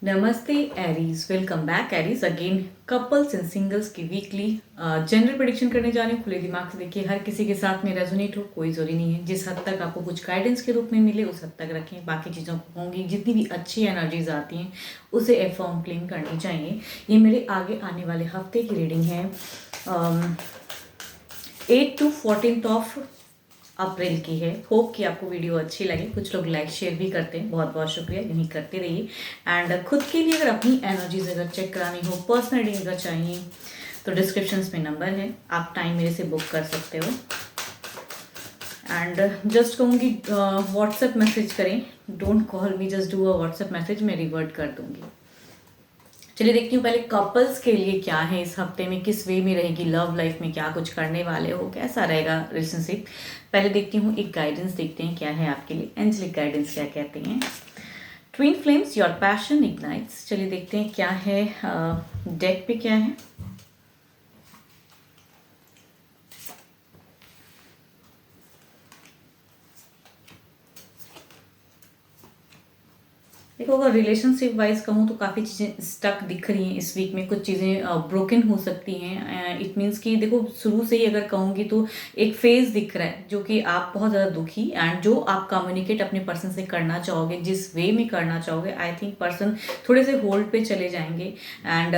नमस्ते Aries, welcome back Aries again. Couples and singles की weekly general prediction करने जा रहे हैं। खुले दिमाग से देखिए, हर किसी के साथ में रेजोनेट हो, कोई जरूरी नहीं है। जिस हद तक आपको कुछ गाइडेंस के रूप में मिले उस हद तक रखें। बाकी चीज़ों को होंगी, जितनी भी अच्छी एनर्जीज आती हैं उसे एफर्म क्लेम करनी चाहिए। ये मेरे आगे आने वाले हफ्ते की रीडिंग है, 8 to 14 ऑफ अप्रैल की है। होप कि आपको वीडियो अच्छी लगे। कुछ लोग लाइक शेयर भी करते हैं, बहुत बहुत शुक्रिया, यूँ ही करते रहिए। एंड खुद के लिए अगर अपनी एनर्जीज अगर चेक करानी हो, पर्सनल रीडिंग अगर चाहिए तो डिस्क्रिप्शन में नंबर है, आप टाइम मेरे से बुक कर सकते हो। एंड जस्ट कहूँगी व्हाट्सएप मैसेज करें, don't call me, just do a WhatsApp message, मैं रिवर्ट कर दूँगी। चलिए देखती हूँ पहले कपल्स के लिए क्या है इस हफ्ते में, किस वे में रहेगी लव लाइफ में, क्या कुछ करने वाले हो, कैसा रहेगा रिलेशनशिप। पहले देखती हूँ एक गाइडेंस, देखते हैं क्या है आपके लिए, एंजेलिक गाइडेंस क्या कहते हैं। Twin flames your passion ignites. चलिए देखते हैं क्या है, डेक पे क्या है। देखो, अगर रिलेशनशिप वाइज कहूँ तो काफ़ी चीज़ें स्टक दिख रही हैं इस वीक में। कुछ चीज़ें ब्रोकन हो सकती हैं। इट मीन्स कि देखो, शुरू से ही अगर कहूँगी तो एक फेज दिख रहा है जो कि आप बहुत ज़्यादा दुखी, एंड जो आप कम्युनिकेट अपने पर्सन से करना चाहोगे, जिस वे में करना चाहोगे, आई थिंक पर्सन थोड़े से होल्ड पे चले जाएंगे। एंड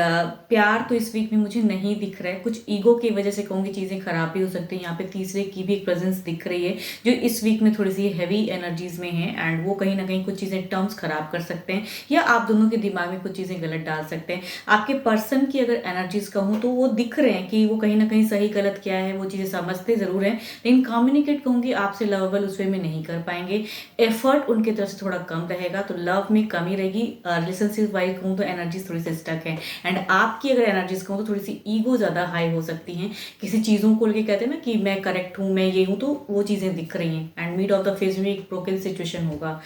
प्यार तो इस वीक में मुझे नहीं दिख रहा है। कुछ ईगो की वजह से कहूँगी चीज़ें खराब भी हो सकती हैं। यहाँ पे तीसरे की भी एक प्रेजेंस दिख रही है जो इस वीक में थोड़ी सी हैवी एनर्जीज में है, एंड वो कहीं ना कहीं कुछ चीज़ें टर्म्स खराब कर सकते हैं, या आप दोनों के दिमाग में कुछ चीज़ें गलत डाल सकते हैं। आपके पर्सन की अगर एनर्जीज कहूँ तो वो दिख रहे हैं कि वो कहीं ना कहीं सही गलत क्या है वो चीज़ें समझते ज़रूर हैं, लेकिन कम्युनिकेट कहूँगी आपसे लवेबल उस वे में नहीं कर पाएंगे। एफर्ट उनकी तरफ से थोड़ा कम रहेगा, तो लव में कमी रहेगी। रिलेशनशिप वाइज कहूँ तो एनर्जीज थोड़ी सी स्टक है। एंड आपकी अगर एनर्जीज कहूँ तो थोड़ी सी ईगो ज़्यादा हाई हो सकती हैं। किसी चीज़ों को लेके कहते हैं ना कि मैं करेक्ट हूँ, मैं ये हूँ, तो वो चीज़ें दिख रही हैं। And mid of the phase में एक ब्रोकन सिचुएशन होगा।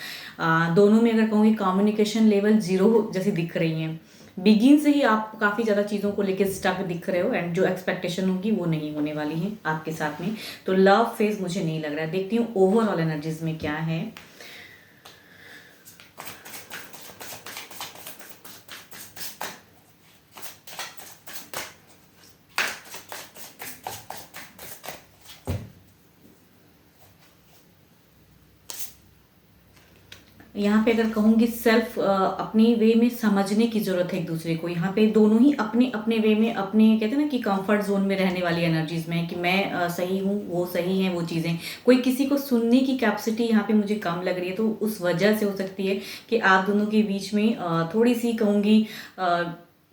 दोनों में अगर कहूँगी कम्युनिकेशन लेवल जीरो जैसी दिख रही हैं। बिगिन से ही आप काफ़ी ज़्यादा चीज़ों को लेकर स्टक दिख रहे हो, एंड जो एक्सपेक्टेशन होगी वो नहीं होने वाली है आपके साथ में। तो लव फेज मुझे नहीं लग रहा है। देखती हूँ ओवरऑल एनर्जीज में क्या है। यहाँ पे अगर कहूँगी सेल्फ अपनी वे में समझने की जरूरत है एक दूसरे को। यहाँ पे दोनों ही अपने अपने वे में, अपने कहते हैं ना कि कंफर्ट जोन में रहने वाली एनर्जीज में है कि मैं सही हूँ, वो सही है, वो चीज़ें। कोई किसी को सुनने की कैपेसिटी यहाँ पे मुझे कम लग रही है, तो उस वजह से हो सकती है कि आप दोनों के बीच में थोड़ी सी कहूँगी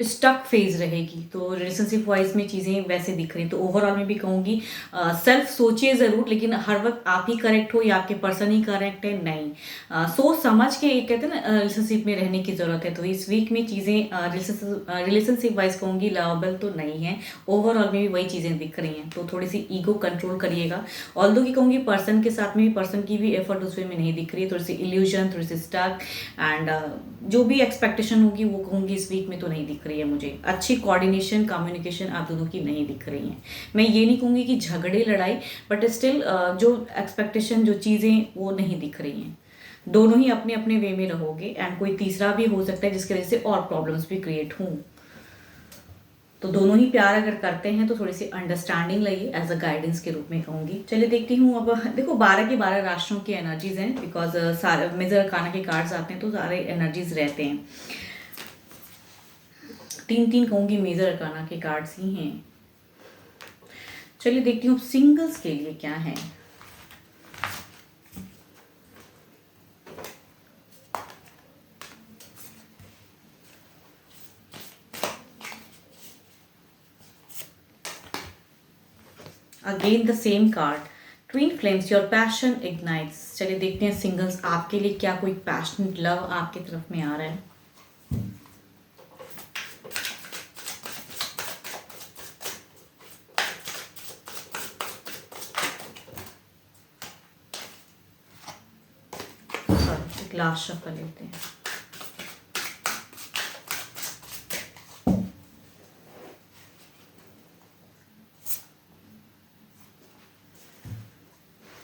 स्टक फेज रहेगी। तो रिलेशनशिप वाइज में चीज़ें वैसे दिख रही हैं। तो ओवरऑल में भी कहूँगी सेल्फ सोचिए ज़रूर, लेकिन हर वक्त आप ही करेक्ट हो या आपके पर्सन ही करेक्ट है, नहीं। सोच समझ के एक कहते हैं ना रिलेशनशिप में रहने की ज़रूरत है। तो इस वीक में चीज़ें रिलेशनशिप वाइज कहूँगी लवेबल तो नहीं है। ओवरऑल में भी वही चीज़ें दिख रही हैं, तो थोड़ी सी ईगो कंट्रोल करिएगा। ऑल्दो की कहूँगी पर्सन के साथ में भी, पर्सन की भी एफर्ट उस वे में नहीं दिख रही है। थोड़ी सी इल्यूजन, थोड़ी सी स्टक, एंड जो भी एक्सपेक्टेशन होगी वो कहूँगी इस वीक में तो नहीं दिख रही है मुझे। अच्छी कोऑर्डिनेशन, कम्युनिकेशन आप दोनों की नहीं दिख रही है। मैं ये नहीं कहूँगी कि झगड़े लड़ाई, बट स्टिल जो एक्सपेक्टेशन, जो चीज़ें वो नहीं दिख रही हैं। दोनों ही अपने अपने वे में रहोगे, एंड कोई तीसरा भी हो सकता है जिसकी वजह से और प्रॉब्लम्स भी क्रिएट हों। तो दोनों ही प्यार अगर करते हैं तो थोड़ी सी अंडरस्टैंडिंग लाइए, एज अ गाइडेंस के रूप में कहूँगी। चलिए देखती हूँ अब। देखो 12 के 12 राशियों की एनर्जीज हैं, बिकॉज सारे मेजर खाना के कार्ड्स आते हैं तो सारे एनर्जीज रहते हैं। तीन तीन कहूँगी मेजर अरकाना के कार्ड्स ही हैं। चलिए देखती हूँ सिंगल्स के लिए क्या है। Again the same card, twin flames your passion ignites. चलिए देखते हैं सिंगल्स आपके लिए क्या कोई पैशनेट लव आपकी तरफ में आ रहा है। सॉरी, एक लास्ट शफल लेते हैं।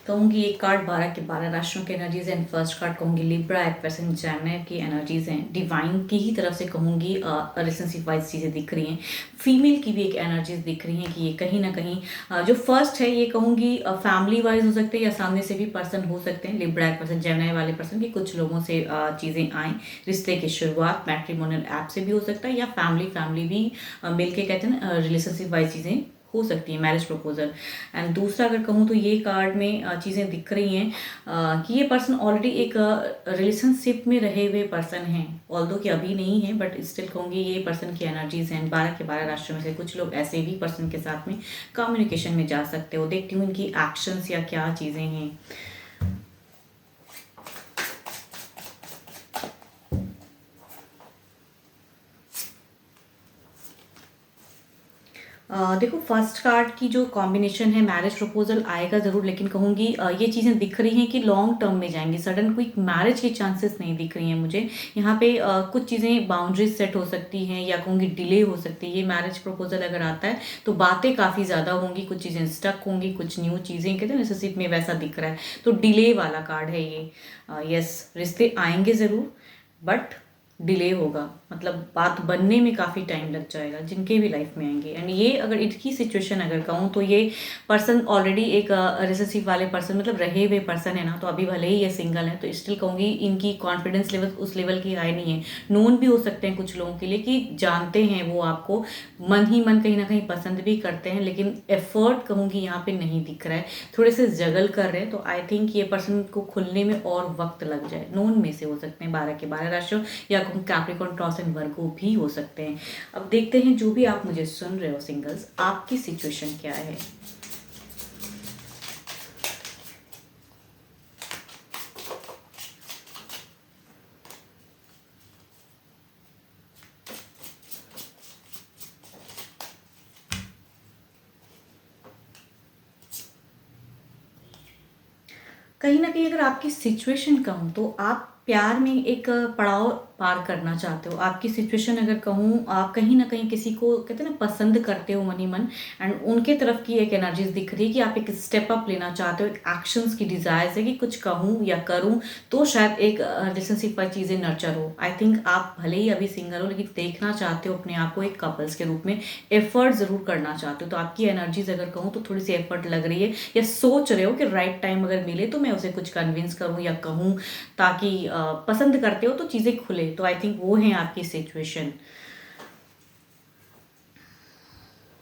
कहूँगी एक कार्ड 12 के 12 राशियों की एनर्जीज एंड फर्स्ट कार्ड कहूँगी लिब्रा एक्वेरियस जेमिनी की एनर्जीज हैं। डिवाइन की ही तरफ से कहूँगी रिलेशनशिप वाइज चीज़ें दिख रही हैं। फीमेल की भी एक एनर्जीज दिख रही हैं कि ये कहीं ना कहीं जो फर्स्ट है ये कहूँगी फैमिली वाइज हो सकते हैं या सामने से भी पर्सन हो सकते हैं। लिब्रा एक्वेरियस जेमिनी वाले पर्सन की कुछ लोगों से चीज़ें आएँ, रिश्ते की शुरुआत मैट्रिमोनियल ऐप से भी हो सकता है या फैमिली भी मिल के कहते हैं ना रिलेशनशिप वाइज चीज़ें हो सकती है, मैरिज प्रपोजल। एंड दूसरा अगर कहूँ तो ये कार्ड में चीज़ें दिख रही हैं कि ये पर्सन ऑलरेडी एक रिलेशनशिप में रहे हुए पर्सन हैं, ऑल्दो कि अभी नहीं है बट स्टिल कहूँगी ये पर्सन की एनर्जीज हैं। 12 के 12 राशियों में से कुछ लोग ऐसे भी पर्सन के साथ में कम्युनिकेशन में जा सकते हो। देखती हूँ इनकी एक्शंस या क्या चीज़ें हैं। देखो फर्स्ट कार्ड की जो कॉम्बिनेशन है मैरिज प्रपोजल आएगा ज़रूर, लेकिन कहूँगी ये चीज़ें दिख रही हैं कि लॉन्ग टर्म में जाएंगी। सडन कोई मैरिज के चांसेस नहीं दिख रही हैं मुझे यहाँ पे। कुछ चीज़ें बाउंड्रीज सेट हो सकती हैं या कहूँगी डिले हो सकती है। ये मैरिज प्रपोजल अगर आता है तो बातें काफ़ी ज़्यादा होंगी, कुछ चीज़ें स्टक होंगी, कुछ न्यू चीज़ें कहते हैं रिलेशनशिप में वैसा दिख रहा है। तो डिले वाला कार्ड है ये। यस, रिश्ते आएंगे ज़रूर बट डिले होगा, मतलब बात बनने में काफ़ी टाइम लग जाएगा जिनके भी लाइफ में आएंगे। एंड ये अगर इनकी सिचुएशन अगर कहूँ तो ये पर्सन ऑलरेडी एक रिलेशनशिप वाले पर्सन मतलब रहे हुए पर्सन है ना, तो अभी भले ही ये सिंगल है तो स्टिल कहूँगी इनकी कॉन्फिडेंस लेवल उस लेवल की हाई नहीं है। नोन भी हो सकते हैं कुछ लोगों के लिए कि जानते हैं वो आपको मन ही मन कहीं ना कहीं पसंद भी करते हैं, लेकिन एफर्ट कहूँगी यहाँ पे नहीं दिख रहा है, थोड़े से जगल कर रहे हैं। तो आई थिंक ये पर्सन को खुलने में और वक्त लग जाए। नोन में से हो सकते हैं 12 के 12 राशियों या कैप्रिकॉर्न टॉस एंड वर्गो भी हो सकते हैं। अब देखते हैं जो भी आप मुझे सुन रहे हो सिंगल्स, आपकी सिचुएशन क्या है। कहीं ना कहीं अगर आपकी सिचुएशन कहूँ तो आप प्यार में एक पड़ाव पार करना चाहते हो। आपकी सिचुएशन अगर कहूँ आप कहीं ना कहीं किसी को कहते हैं ना पसंद करते हो मन ही मन, एंड उनके तरफ की एक एनर्जीज दिख रही है कि आप एक स्टेप अप लेना चाहते हो, एक एक्शंस की डिजायर्स है कि कुछ कहूँ या करूँ तो शायद एक रिलेशनशिप पर चीज़ें नर्चर हो। आई थिंक आप भले ही अभी सिंगल हो लेकिन देखना चाहते हो अपने आप को एक कपल्स के रूप में, एफर्ट ज़रूर करना चाहते हो। तो आपकी एनर्जीज अगर कहूँ तो थोड़ी सी एफर्ट लग रही है या सोच रहे हो कि राइट टाइम अगर मिले तो मैं उसे कुछ कन्विंस करूँ या कहूँ ताकि पसंद करते हो तो चीज़ें खुले। तो आई थिंक वो है आपकी सिचुएशन।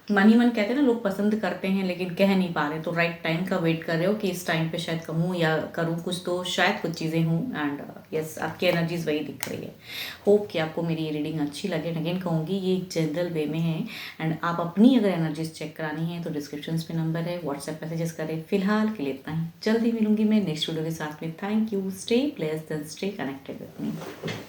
मन ही मन कहते हैं ना लोग पसंद करते हैं लेकिन कह नहीं पा रहे, तो राइट टाइम का वेट कर रहे हो कि इस टाइम पे शायद कहूँ या करूँ कुछ तो शायद कुछ चीज़ें हों। एंड यस, आपकी एनर्जीज वही दिख रही है। होप कि आपको मेरी ये रीडिंग अच्छी लगे। अगेन कहूँगी ये एक जनरल वे में है एंड आप अपनी अगर एनर्जीज चेक करानी है तो डिस्क्रिप्शन में नंबर है, व्हाट्सएप मैसेजेस करें। फिलहाल के लिए इतना ही, जल्दी मिलूंगी मैं नेक्स्ट वीडियो के साथ में। Thank you, stay blessed and stay connected with me.